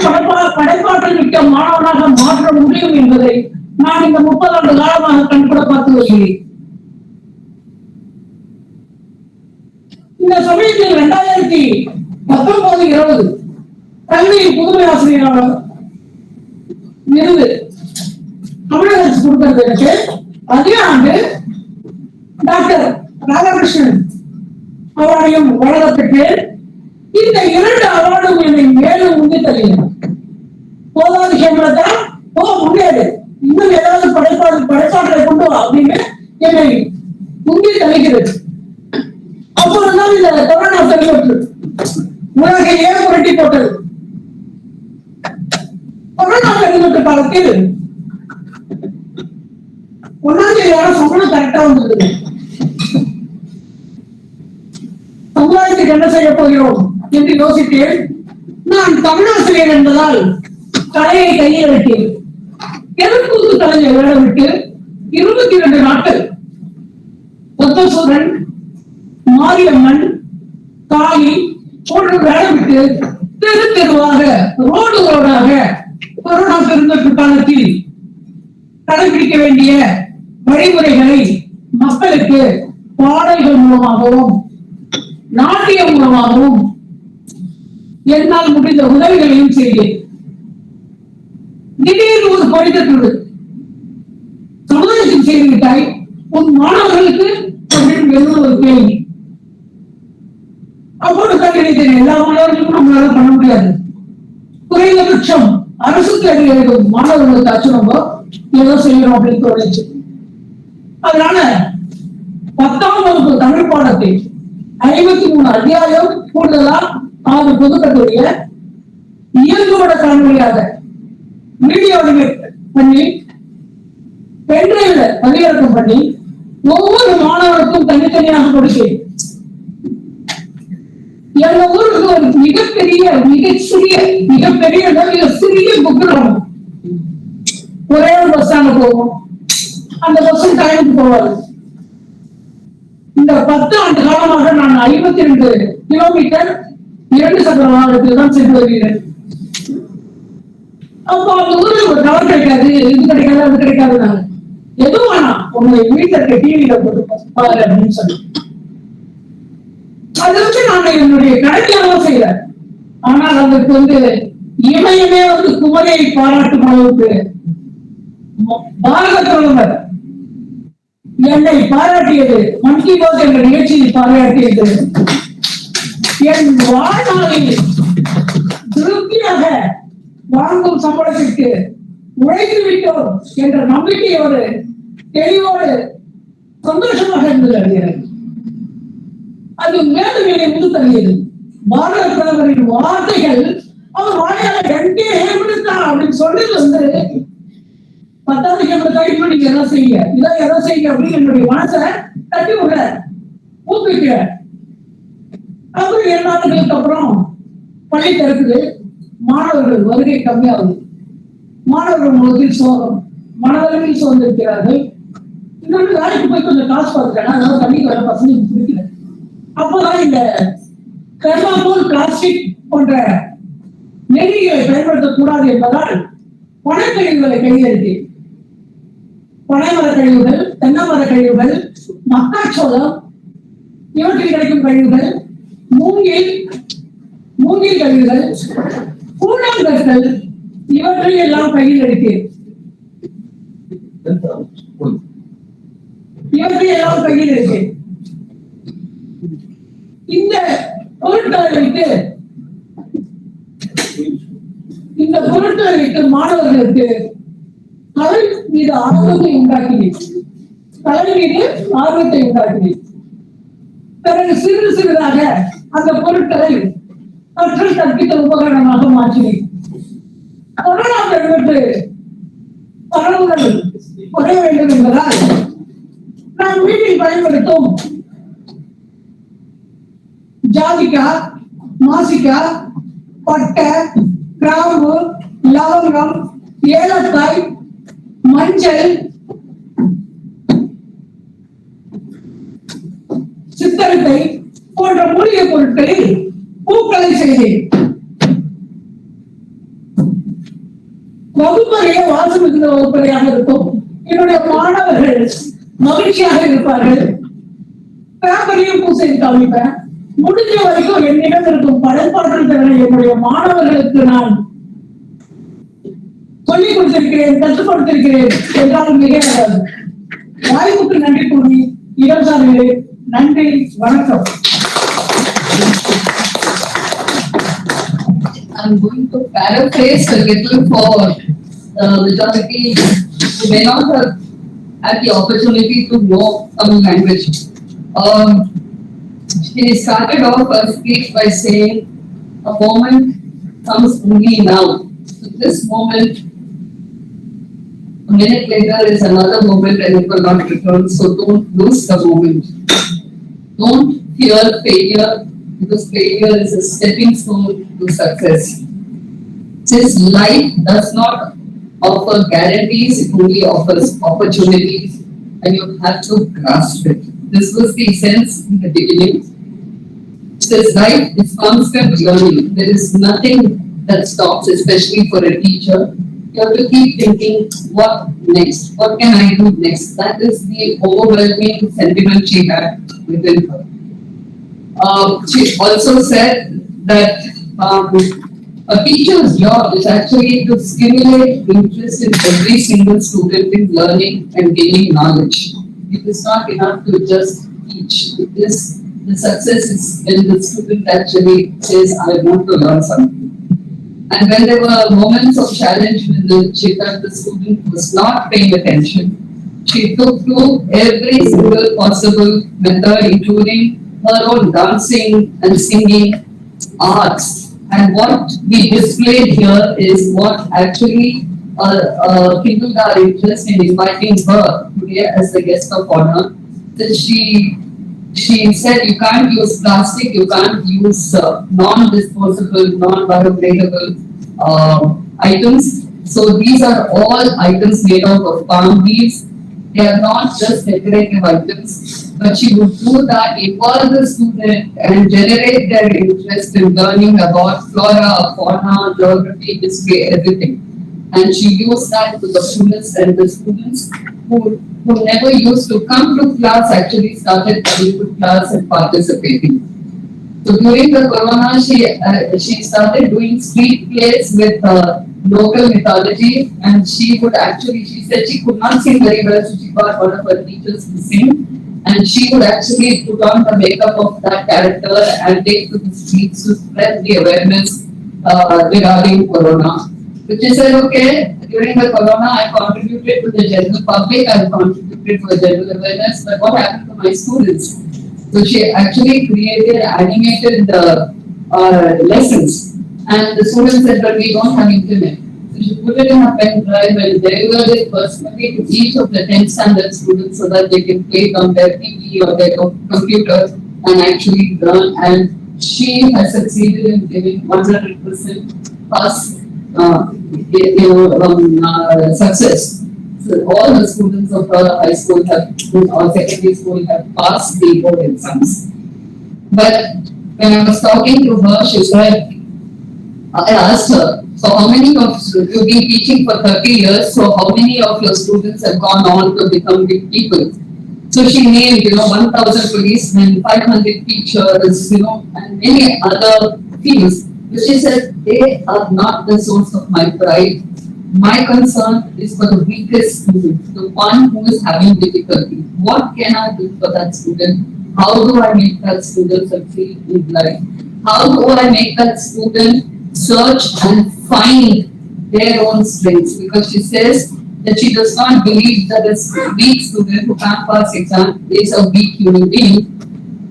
படைப்பாற்றல் மிக்க மாணவனாக மாற்ற முடியும் என்பதை நான் இந்த 30 ஆண்டு காலமாக கண்கூட பார்த்து வருகிறேன். இந்த சமயத்தில் 2019-20 கல்வியில் புதுமை ஆசிரியராளர் விருது தமிழக அரசு கொடுக்கிறது எனக்கு. அதே ஆண்டு டாக்டர் ராதாகிருஷ்ணன் அவார்டையும் வழங்கப்பட்டு இந்த 2 அவார்டும் என்னை மேலும் முந்தி தருகிறது. போதாது சம்பளத்தான் போக முடியாது, இன்னும் ஏதாவது படைப்பாற்றலை கொண்டு வா அப்படின்னு என்னை முந்தி தருகிறது. அப்பொழுதுதான் இந்த கொரோனா பெருந்தொற்று உலகையே புரட்டி போட்டது. கொரோனா பெருந்தொற்று காலத்தில் 1ஆம் தேதியான சம்பளம் கரெக்டா வந்தது. சமுதாயத்துக்கு என்ன செய்ய போகிறோம் என்று யோசித்தேன். நான் தமிழாசிரியர் என்பதால் கலையை கையில் வைத்தேன். தெருக்கூத்து கலைஞர் வேடமிட்டு 22 நாட்கள் ஒத்தசூரன், மாரியம்மன், காளி போன்ற வேடமிட்டு தெரு தெருவாக ரோடாக கொரோனா பெருந்தொற்று காலத்தில் கடைபிடிக்க வேண்டிய வழிமுறைகளை மக்களுக்கு பாடல்கள் மூலமாகவும் நாட்டியம் மூலமாகவும் என்னால் முடிந்த உதவிகளையும் செய்தேன். திடீர்னு ஒரு படித்தது சமுதாயத்தில் செய்துவிட்டாய், உன் மாணவர்களுக்கு அப்படின்னு ஒரு கேள்வி. அப்போது கண்டிப்பாக எல்லா மாணவர்களுக்கும் நம்மளால பண்ண முடியாது. குறைந்தபட்சம் அரசு தேர்வு எழுதும் மாணவர்களுக்கு அச்சுறம்போ ஏதோ செய்யணும் அப்படின்னு தோணுச்சு. அதனால 10ஆம் வகுப்பு தமிழ் பாடத்தை 53 அத்தியாயம் கூடுதலா 6 பொதுக்கட்டுடைய இயல்போட காணொலியாக வீடியோ பண்ணி பென்டிரைவ்ல பதிவிறக்கம் பண்ணி ஒவ்வொரு மாணவருக்கும் தனித்தனியாக கொடுத்தேன். எங்க ஊருக்கு ஒரு மிகப்பெரிய சிறிய புக்கு ஒரே ஒரு பஸ் ஸ்டாண்ட் போகும். அந்த பஸ் டைமுக்கு போவாரு. இந்த 10 ஆண்டு காலமாக நான் 52 கிலோமீட்டர் 2 சக்கர வாகனத்தில் தான் சென்று வருகிறேன். அப்போ அந்த ஊரில் ஒரு டவர் கிடைக்காது, இது கிடைக்காது, அது கிடைக்காது. நான் எதுவும் வேணாம், உங்களை வீட்டில் இருக்க டிவியில போட்டு பாரு அப்படின்னு சொல்லி அதை வச்சு நான் என்னுடைய கணக்கிலாதான் செய்யறேன். ஆனால் அதற்கு இமயமே குமரியை பாராட்டும் அளவுக்கு பாரத பிரதமர் என்னை பாராட்டியது, மன் கி பாத் என்ற நிகழ்ச்சியில் பாராட்டியது என் வாழ்நாளில் திருப்தியாக வாங்கும் சம்பளத்திற்கு உழைத்து விட்டோம் என்ற நம்பிக்கையோடு தெளிவோடு சந்தோஷமாக இருந்தது. அது மேலும் என்னை முழு தள்ளியது. பாரத பிரதமரின் வார்த்தைகள் அவர் வாயால எங்கே ஏற்படுத்தான் அப்படின்னு சொன்னது 10வது கேம்பு நீங்க எதாவது செய்யுங்க, இதான் எதாவது செய்யுங்க அப்படின்னு என்னுடைய மனசை தட்டி விட ஊக்குவிக்க. அப்புறம் 2 ஆண்டுகளுக்கு அப்புறம் பள்ளி திறக்குது. மாணவர்கள் வருகை கம்மியாகுது. மாணவர்கள் முகத்தில் சோகம், மனதளவில் சோர்ந்திருக்கிறார்கள். இன்னொன்று வேலைக்கு போய் கொஞ்சம் காசு பார்த்துட்டாங்க, அதனால தண்ணிக்கு வர பசங்க பிடிக்கல. அப்போதான் இந்த தெர்மாகோல், பிளாஸ்டிக் போன்ற நெகிழிகளை பயன்படுத்தக்கூடாது என்பதால் பனைக்கழிவுகளை கையெழுத்தேன். பனைமர கழிவுகள், தென்னை மர கழிவுகள், மக்காச்சோளம், இவற்றில் கிடைக்கும் கழிவுகள், மூங்கில் கழிவுகள், கூழாங்கற்கள், இவற்றை எல்லாம் கையில் எடுத்தேன். இந்த பொருட்களை வைத்து மாணவர்களுக்கு கலை மீது ஆர்வத்தை உண்டாக்கினேன். பிறகு சிறிதாக அந்த பொருட்களை கற்றல் கற்பித்தல் உபகரணமாக மாற்றினேன். கொரோனா பெருந்தொற்று பரவுதல் குறைய வேண்டும் என்பதால் நாம் வீட்டில் பயன்படுத்தும் ஜாதிக்காய், மாசிக்காய், பட்டை, கிராம்பு, லவங்கம், ஏலக்காய், மஞ்சள், சித்தரித்தை போன்ற மூலிகை பொருட்களில் பூக்களை செய்தேன். வகுப்பறையே வாசம் மிகுந்த வகுப்பறையாக இருக்கும். என்னுடைய மாணவர்கள் மகிழ்ச்சியாக இருப்பார்கள். பேப்பரையும் பூசை காமிப்பேன். முடிஞ்ச வரைக்கும் என்னிடம் இருக்கும் படைப்பாற்றல் திறனை என்னுடைய மாணவர்களுக்கு நான் சொல்லிக் கொடுத்திருக்கிறேன், கற்றுக் கொடுத்திருக்கிறேன் என்றாலும் மிகையாகாது. வாய்ப்புக்கு நன்றி கூறி இடம்சார்களே, நன்றி, வணக்கம். I'm going to paraphrase a little for majority who may not have had the opportunity to know Tamil language. She started off her speech by saying, "A moment comes only now." So this moment, a minute later, is another moment and it will not return. So don't lose the moment. Don't fear failure, because failure is a stepping stone to success. Since life does not offer guarantees, it only offers opportunities, and you have to grasp it. This was the sense in the beginning. Since life is constant learning, there is nothing that stops, especially for a teacher. You have to keep thinking, what next? What can I do next? That is the overwhelming sentiment she had within her. She also said that a teacher's job is actually to stimulate interest in every single student in learning and gaining knowledge. It is not enough to just teach. The success is when the student actually says, "I want to learn something." And when there were moments of challenge when she felt the student was not paying attention, she took to every single possible method, including her own dancing and singing, arts. And what we displayed here is what actually kindled our interest in inviting her today as the guest of honor. That she said you can't use plastic, you can't use non-disposable, non-biodegradable items. So these are all items made out of palm leaves. They are not just decorative items, but she would do that, involve the student and generate their interest in learning about flora, fauna, geography, history, everything. And she used that to the fullest, and the students who never used to come to class actually started coming to class and participating. So during the corona, she started doing street plays with local mythology, and she said she could not sing very well, so she got one of her teachers to sing, and she would actually put on the makeup of that character and take to the streets to spread the awareness regarding corona. Which is said, okay, during the corona, I contributed to the general public, I contributed to a general awareness, but what happened to my students? So she actually created animated lessons, and the students said, but we don't have internet. So she put it in a pen drive and delivered it personally to each of the 10th standard students so that they can play it on their TV or their computer and actually learn. And she has succeeded in giving 100% plus success. So all the students of her high school or secondary school have passed the board exams. But when I was talking to her, she said, I asked her, so how many of you've been teaching for 30 years, so how many of your students have gone on to become big people? So she named, 1,000 policemen, 500 teachers, and many other fields. But she said, they are not the source of my pride. My concern is for the weakest student, the one who is having difficulty. What can I do for that student? How do I make that student succeed in life? How do I make that student search and find their own strengths? Because she says that she does not believe that a weak student who can't pass exam is a weak human being.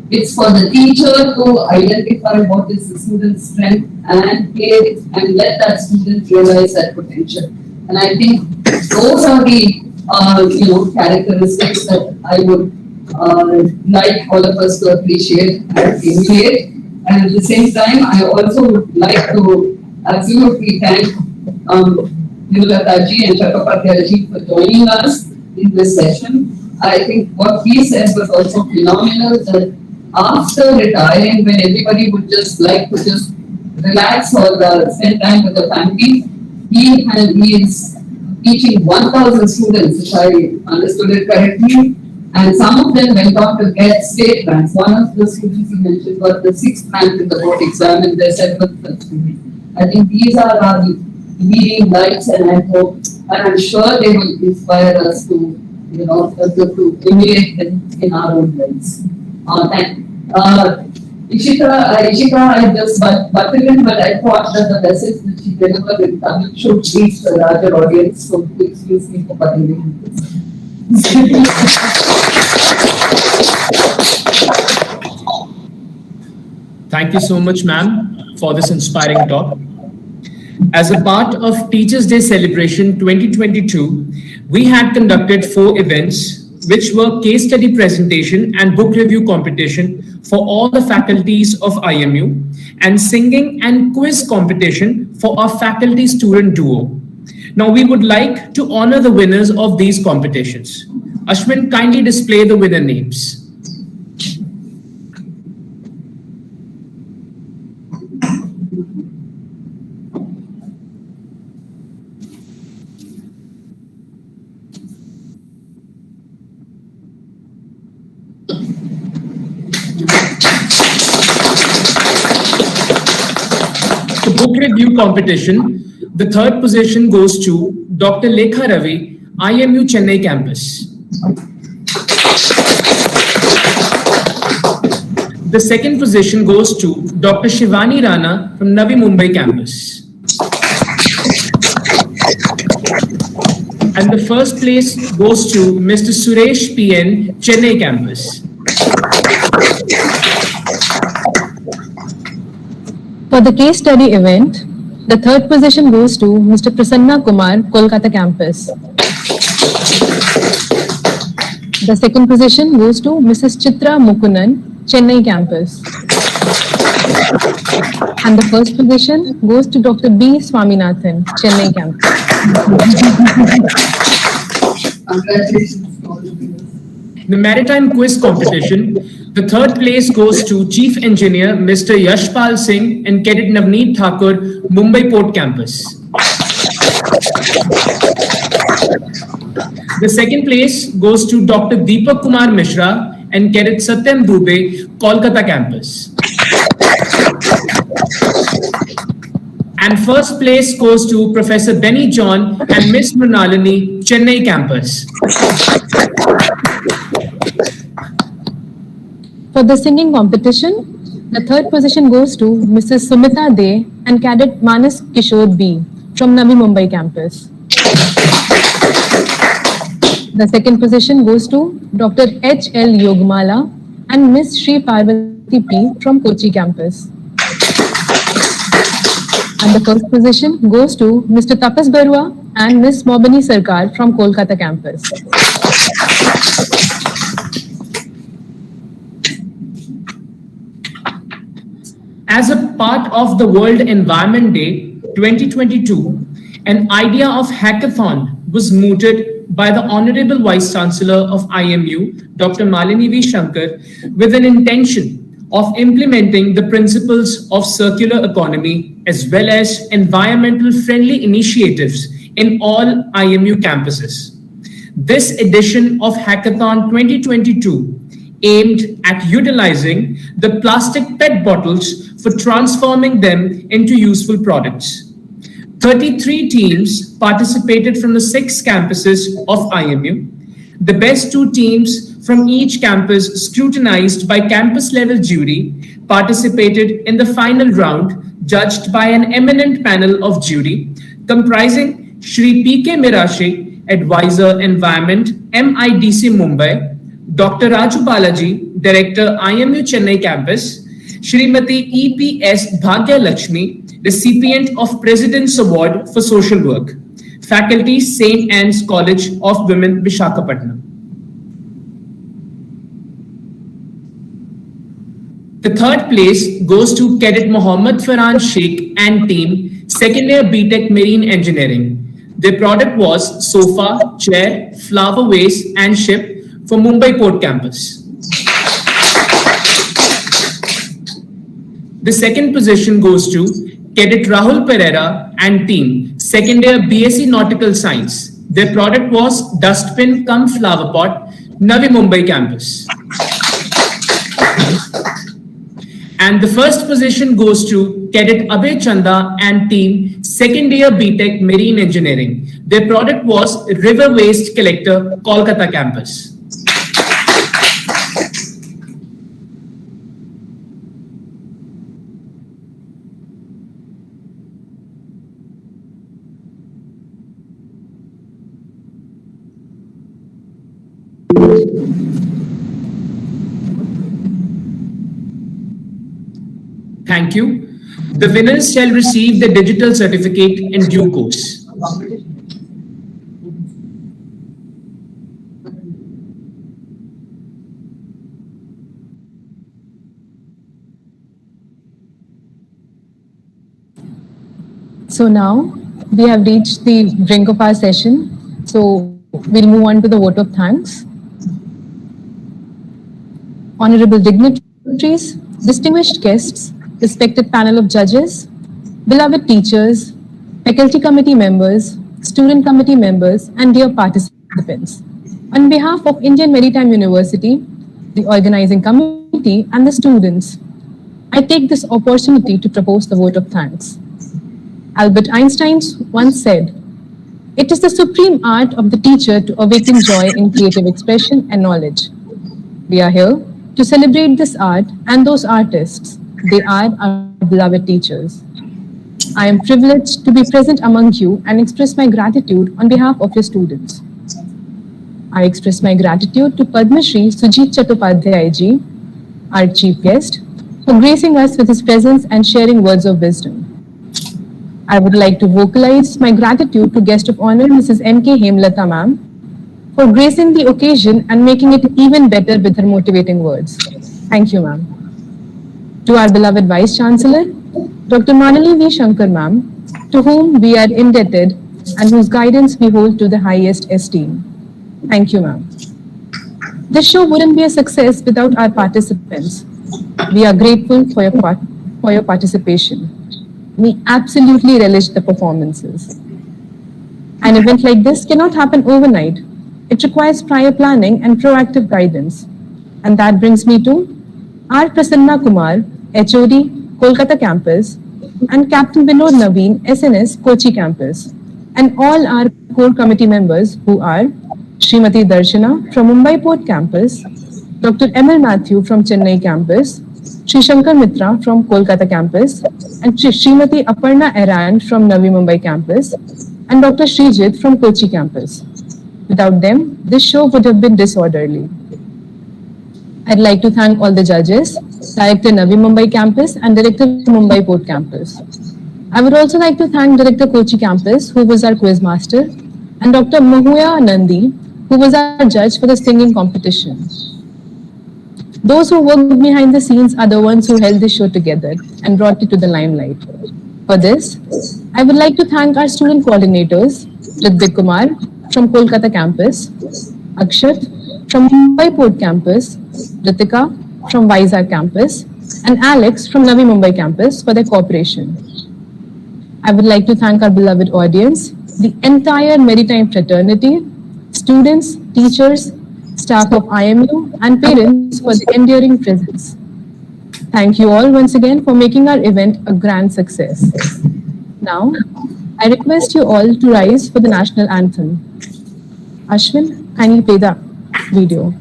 It's for the teacher to identify what is the student's strength and let that student realize that potential. And I think those are the characteristics that I would like all of us to appreciate and emulate. And at the same time, I also would like to absolutely thank Nilataji and Chattopadhyayji for joining us in this session. I think what he said was also phenomenal, that after retiring, when everybody would just like to just relax or spend time with the family, he is teaching 1,000 students, if I understood it correctly. And some of them went on to get state ranks. One of the students he mentioned got the 6th rank in the board exam in their 7th student. I think these are our leading lights, and I hope, and I'm sure they will inspire us to, to emulate them in our own lives. Thank you. Ishika, I just butted in, but I thought that the message that she delivered in Tamil should reach the larger audience, so excuse me for butting in this. Thank you so much, ma'am, for this inspiring talk. As a part of Teachers' Day celebration 2022, we had conducted 4 events, which were case study presentation and book review competition for all the faculties of IMU, and singing and quiz competition for our faculty-student duo. Now, we would like to honor the winners of these competitions. Ashwin, kindly display the winner names. The book review competition, the 3rd position goes to Dr. Lekha Ravi, IMU Chennai campus. The 2nd position goes to Dr. Shivani Rana from Navi Mumbai campus. And the 1st place goes to Mr. Suresh PN, Chennai campus. For the case study event, the 3rd position goes to Mr. Prasanna Kumar, Kolkata campus. The 2nd position goes to Mrs. Chitra Mukunan, Chennai campus. And the 1st position goes to Dr. B. Swaminathan, Chennai campus. Congratulations to all of you. The maritime quiz competition, the 3rd place goes to Chief Engineer Mr. Yashpal Singh and Cadet Navneet Thakur, Mumbai Port Campus. The 2nd place goes to Dr. Deepak Kumar Mishra and Cadet Satyam Dubey, Kolkata Campus. And 1st place goes to Professor Benny John and Miss Mrinalini, Chennai Campus. For the singing competition, the 3rd position goes to Mrs. Sumita De and Cadet Manas Kishore B from Navi Mumbai campus. The 2nd position goes to Dr. H.L. Yogmala and Miss Sri Parvati P from Kochi campus. And the 1st position goes to Mr. Tapas Barua and Miss Mobani Sarkar from Kolkata campus. As a part of the World Environment Day 2022, an idea of hackathon was mooted by the Honorable Vice Chancellor of IMU, Dr. Malini V. Shankar, with an intention of implementing the principles of circular economy as well as environmental friendly initiatives in all IMU campuses. This edition of Hackathon 2022 aimed at utilizing the plastic PET bottles for transforming them into useful products. 33 teams participated from the 6 campuses of IMU. The best 2 teams from each campus, scrutinized by campus-level jury, participated in the final round, judged by an eminent panel of jury, comprising Shri P.K. Mirashi, Advisor Environment, MIDC Mumbai, Dr. Raju Balaji, Director IMU Chennai Campus, Shrimati E.P.S. Bhagya Lakshmi, recipient of President's Award for Social Work, Faculty, St. Anne's College of Women, Visakhapatnam. The 3rd place goes to Cadet Mohammad Farhan Sheikh and team, 2nd year BTech Marine Engineering. Their product was sofa, chair, flower vase and ship for Mumbai Port Campus. The 2nd position goes to Cadet Rahul Pereira and team, second year BSc Nautical Science. Their product was dustbin cum flower pot, Navi Mumbai campus. And the first position goes to Cadet Abhay Chanda and team, second year BTech Marine Engineering. Their product was River Waste Collector, Kolkata campus. Thank you. The winners shall receive the digital certificate in due course. So now we have reached the brink of our session. So we'll move on to the vote of thanks. Honorable dignitaries, distinguished guests, respected panel of judges, beloved teachers, faculty committee members, student committee members, and dear participants. On behalf of Indian Maritime University, the organizing committee, and the students, I take this opportunity to propose the vote of thanks. Albert Einstein once said, "It is the supreme art of the teacher to awaken joy in creative expression and knowledge." We are here to celebrate this art and those artists. They are our beloved teachers. I am privileged to be present among you and express my gratitude on behalf of your students. I express my gratitude to Padma Shri Sujit Chattopadhyay ji, our chief guest, for gracing us with his presence and sharing words of wisdom. I would like to vocalize my gratitude to guest of honor Mrs. N.K. Hemlata ma'am for gracing the occasion and making it even better with her motivating words. Thank you, ma'am. To our beloved Vice Chancellor, Dr. Manali V. Shankar ma'am, to whom we are indebted and whose guidance we hold to the highest esteem. Thank you, ma'am. This show wouldn't be a success without our participants. We are grateful for your participation. We absolutely relish the performances. An event like this cannot happen overnight. It requires prior planning and proactive guidance. And that brings me to R. Prasanna Kumar, HOD, Kolkata campus, and Captain Vinod Naveen, SNS, Kochi campus, and all our core committee members who are Srimati Darshana from Mumbai Port campus, Dr. M.L. Matthew from Chennai campus, Sri Shankar Mitra from Kolkata campus, and Srimati Aparna Erand from Navi Mumbai campus, and Dr. Srijit from Kochi campus. Without them, this show would have been disorderly. I'd like to thank all the judges, Director Navi Mumbai campus and Director Mumbai Port campus. I would also like to thank Director Kochi campus, who was our quiz master, and Dr. Mahuya Nandi, who was our judge for the singing competition. Those who worked behind the scenes are the ones who held this show together and brought it to the limelight. For this, I would like to thank our student coordinators, Ritvik Kumar from Kolkata campus, Akshat from Mumbai Port campus, Ritika from Vizag campus, and Alex from Navi Mumbai campus for their cooperation. I would like to thank our beloved audience, the entire maritime fraternity, students, teachers, staff of IMU, and parents for the enduring presence. Thank you all once again for making our event a grand success. Now, I request you all to rise for the national anthem. Ashwin, kindly play the video.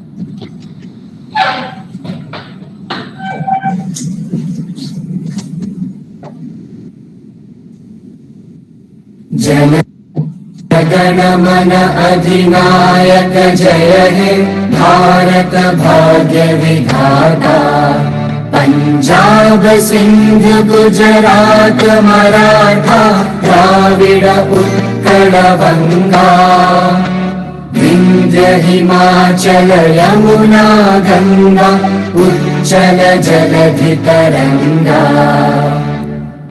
गण मन अधिनायक जय हे भारत भाग्य विधाता पंजाब सिंध गुजरात मराठा द्राविड़ उत्कल बंगा विंध्य हिमाचल यमुना गंगा उच्चल जलधि तरंगा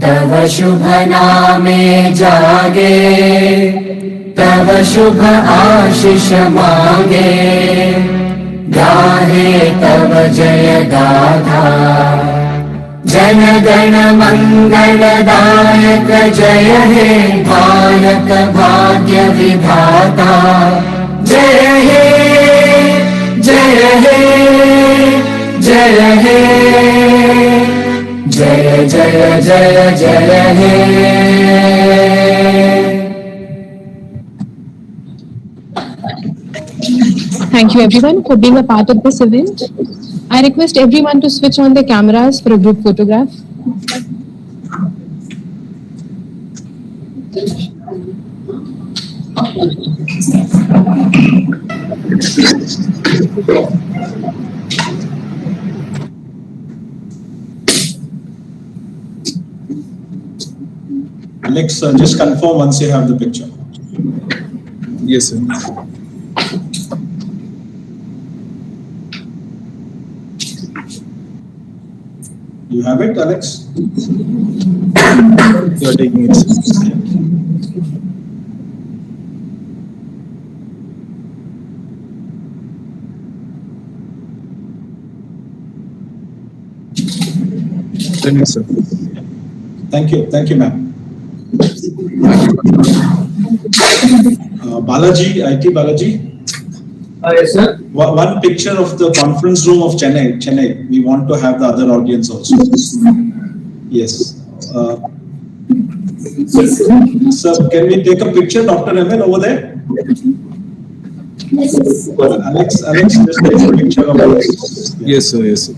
तव शुभ नामे जागे तव शुभ आशीष मांगे गाहे तव जय गाथा जनगण मंगलदायक जय हे भारत भाग्य विधाता जय हे जय हे जय हे जय जय जय जय हे Thank you everyone for being a part of this event. I request everyone to switch on their cameras for a group photograph. Alex, just confirm once you have the picture. Yes, sir. You have it, Alex? You are taking it. Then yes, sir. Thank you, ma'am. Balaji, IT Balaji. Yes, sir. One picture of the conference room of Chennai. We want to have the other audience also. Yes. Sir, can we take a picture, Dr. ML, over there? Alex, just take a picture of us. Yes, sir. Yes, sir.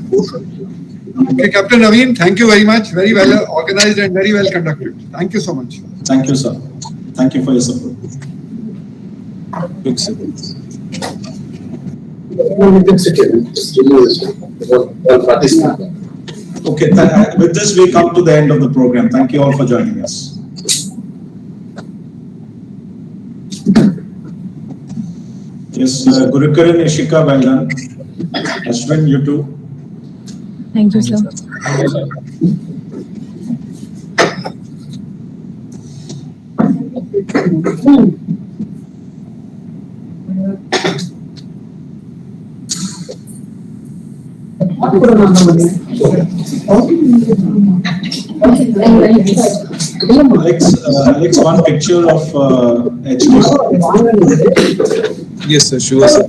Okay, Captain Naveen, thank you very much. Very well organized and very well conducted. Thank you so much. Thank you, sir. Thank you for your support. Good, sir. Okay, with this we come to the end of the program. Thank you all for joining us. Yes, Gurukaran, Ishika, well done. Ashwin, you too. Thank you, sir. Alex, one picture of HQ. Yes, sir. Sure, sir.